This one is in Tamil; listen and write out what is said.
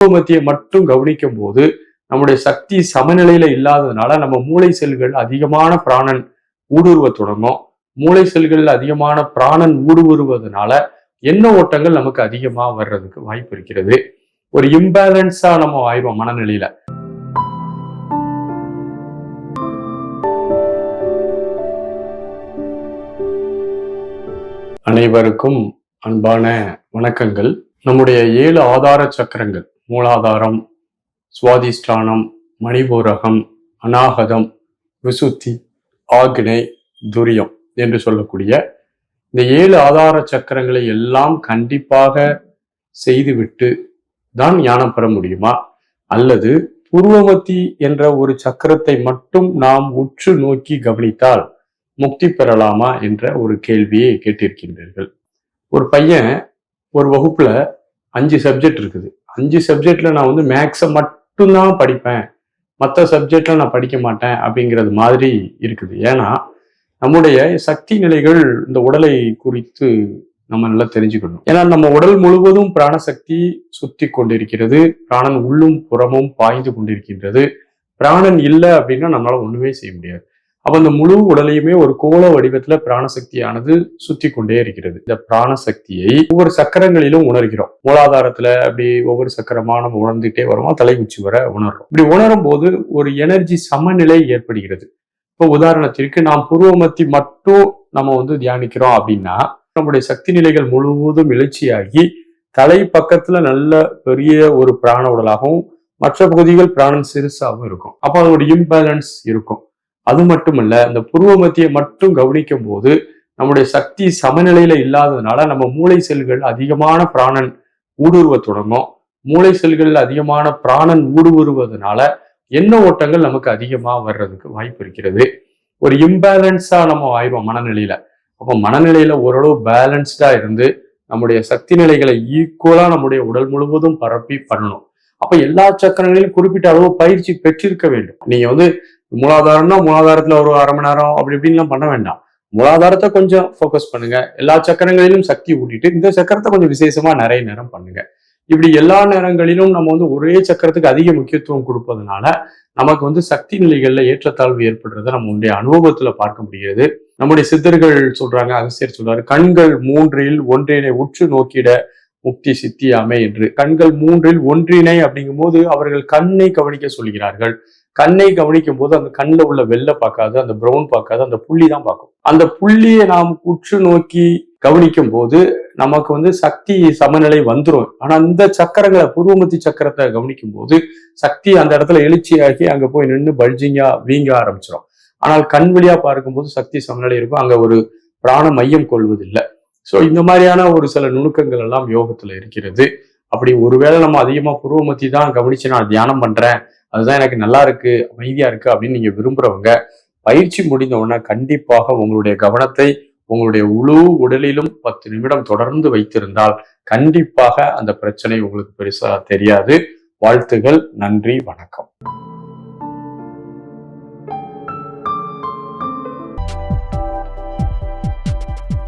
மத்தியை மட்டும் கவனிக்கும் போது நம்முடைய சக்தி சமநிலையில இல்லாததுனால நம்ம மூளை செல்கள் அதிகமான பிராணன் ஊடுருவ தொடங்கும். மூளை செல்கள் அதிகமான பிராணன் ஊடுருவதனால எண்ண ஓட்டங்கள் நமக்கு அதிகமா வர்றதுக்கு வாய்ப்பு இருக்கிறது. ஒரு இம்பேலன்ஸா நம்ம ஆயிடுவோம் மனநிலையில. அனைவருக்கும் அன்பான வணக்கங்கள். நம்முடைய 7 ஆதார சக்கரங்கள், மூலாதாரம், சுவாதிஷ்டானம், மணிபூரகம், அநாகதம், விசுத்தி, ஆக்னை, துரியம் என்று சொல்லக்கூடிய இந்த 7 ஆதார சக்கரங்களை எல்லாம் கண்டிப்பாக செய்துவிட்டு தான் ஞானம் பெற முடியுமா, அல்லது பூர்வமத்தி என்ற ஒரு சக்கரத்தை மட்டும் நாம் உற்று நோக்கி கவனித்தால் முக்தி பெறலாமா என்ற ஒரு கேள்வியை கேட்டிருக்கின்றீர்கள். ஒரு பையன் ஒரு வகுப்புல 5 சப்ஜெக்ட் இருக்குது. 5 சப்ஜெக்ட்ல நான் மேக்ஸை மட்டும்தான் படிப்பேன், மற்ற சப்ஜெக்ட்ல நான் படிக்க மாட்டேன் அப்படிங்கிறது மாதிரி இருக்குது. ஏன்னா நம்முடைய சக்தி நிலைகள் இந்த உடலை குறித்து நம்ம நல்லா தெரிஞ்சுக்கணும். ஏன்னா நம்ம உடல் முழுவதும் பிராணசக்தி சுத்தி கொண்டிருக்கிறது. பிராணன் உள்ளும் புறமும் பாய்ந்து கொண்டிருக்கின்றது. பிராணன் இல்லை அப்படின்னா நம்மளால ஒண்ணுமே செய்ய முடியாது. அப்ப அந்த முழு உடலையுமே ஒரு கோள வடிவத்துல பிராணசக்தியானது சுத்தி கொண்டே இருக்கிறது. இந்த பிராணசக்தியை ஒவ்வொரு சக்கரங்களிலும் உணர்கிறோம். மூலாதாரத்துல அப்படி ஒவ்வொரு சக்கரமா நம்ம உணர்ந்துட்டே வரோம், தலை உச்சி வர உணர்றோம். இப்படி உணரும் போது ஒரு எனர்ஜி சமநிலை ஏற்படுகிறது. இப்போ உதாரணத்திற்கு நாம் பூர்வமத்தி மட்டும் நம்ம தியானிக்கிறோம் அப்படின்னா நம்முடைய சக்தி நிலைகள் முழுவதும் எழுச்சியாகி தலை பக்கத்துல நல்ல பெரிய ஒரு பிராண உடலாகவும் மற்ற பகுதிகள் பிராணன் சிறுசாகவும் இருக்கும். அப்போ அது ஒரு இம்பேலன்ஸ் இருக்கும். அது மட்டுமல்ல, இந்த பூர்வ மத்தியை மட்டும் கவனிக்கும் போது நம்முடைய சக்தி சமநிலையில இல்லாததுனால நம்ம மூளை செல்கள் அதிகமான பிராணன் ஊடுருவ தொடங்கும். மூளை செல்கள் அதிகமான பிராணன் ஊடுருவதனால எண்ண ஓட்டங்கள் நமக்கு அதிகமா வர்றதுக்கு வாய்ப்பு இருக்கிறது. ஒரு இம்பேலன்ஸா நம்ம ஆயிடுவோம் மனநிலையில. அப்போ மனநிலையில ஓரளவு பேலன்ஸ்டா இருந்து நம்முடைய சக்தி நிலைகளை ஈக்குவலா நம்முடைய உடல் முழுவதும் பரப்பி பண்ணணும். அப்ப எல்லா சக்கரங்களிலும் குறிப்பிட்ட அளவு பயிற்சி பெற்றிருக்க வேண்டும். நீங்க மூலாதாரம்னா மூலாதாரத்துல ஒரு அரை மணி நேரம் அப்படி இப்படின்லாம் பண்ண வேண்டாம். மூலாதாரத்தை கொஞ்சம் ஃபோக்கஸ் பண்ணுங்க. எல்லா சக்கரங்களிலும் சக்தி ஊட்டிட்டு இந்த சக்கரத்தை கொஞ்சம் விசேஷமா நிறைய நேரம் பண்ணுங்க. இப்படி எல்லா நேரங்களிலும் நம்ம ஒரே சக்கரத்துக்கு அதிக முக்கியத்துவம் கொடுப்பதனால நமக்கு சக்தி நிலைகள்ல ஏற்றத்தாழ்வு ஏற்படுறத நம்ம அனுபவத்துல பார்க்க முடிகிறது. நம்முடைய சித்தர்கள் சொல்றாங்க, அகசியர் சொல்றாரு, கண்கள் 3இல் ஒன்றினை உற்று நோக்கிட முக்தி சித்தியாமை என்று. கண்கள் 3இல் ஒன்றினை அப்படிங்கும் போது அவர்கள் கண்ணை கவனிக்க சொல்கிறார்கள். கண்ணை கவனிக்கும் போது அந்த கண்ணில் உள்ள வெள்ளை பார்க்காது, அந்த பிரவுன் பார்க்காது, அந்த புள்ளி தான் பார்க்கும். அந்த புள்ளியை நாம் உற்று நோக்கி கவனிக்கும் போது நமக்கு சக்தி சமநிலை வந்துடும். ஆனா இந்த சக்கரங்களை பூர்வமத்தி சக்கரத்தை கவனிக்கும் போது சக்தி அந்த இடத்துல எழுச்சியாகி அங்க போய் நின்று பல்ஜிங்கா வீங்க ஆரம்பிச்சிடும். ஆனால் கண் வழியா பார்க்கும்போது சக்தி சமநிலை இருக்கும், அங்க ஒரு பிராண மையம் கொள்வதில்லை. ஸோ இந்த மாதிரியான ஒரு சில நுணுக்கங்கள் எல்லாம் யோகத்துல இருக்கிறது. அப்படி ஒருவேளை நம்ம அதிகமா பூர்வமத்தி தான் கவனிச்சு நான் தியானம் பண்றேன், அதுதான் எனக்கு நல்லா இருக்கு, அமைதியா இருக்கு அப்படின்னு நீங்க விரும்புறவங்க பயிற்சி முடிந்த உடனே கண்டிப்பாக உங்களுடைய கவனத்தை உங்களுடைய முழு உடலிலும் 10 நிமிடம் தொடர்ந்து வைத்திருந்தால் கண்டிப்பாக அந்த பிரச்சனை உங்களுக்கு பெருசா தெரியாது. வாழ்த்துகள், நன்றி, வணக்கம்.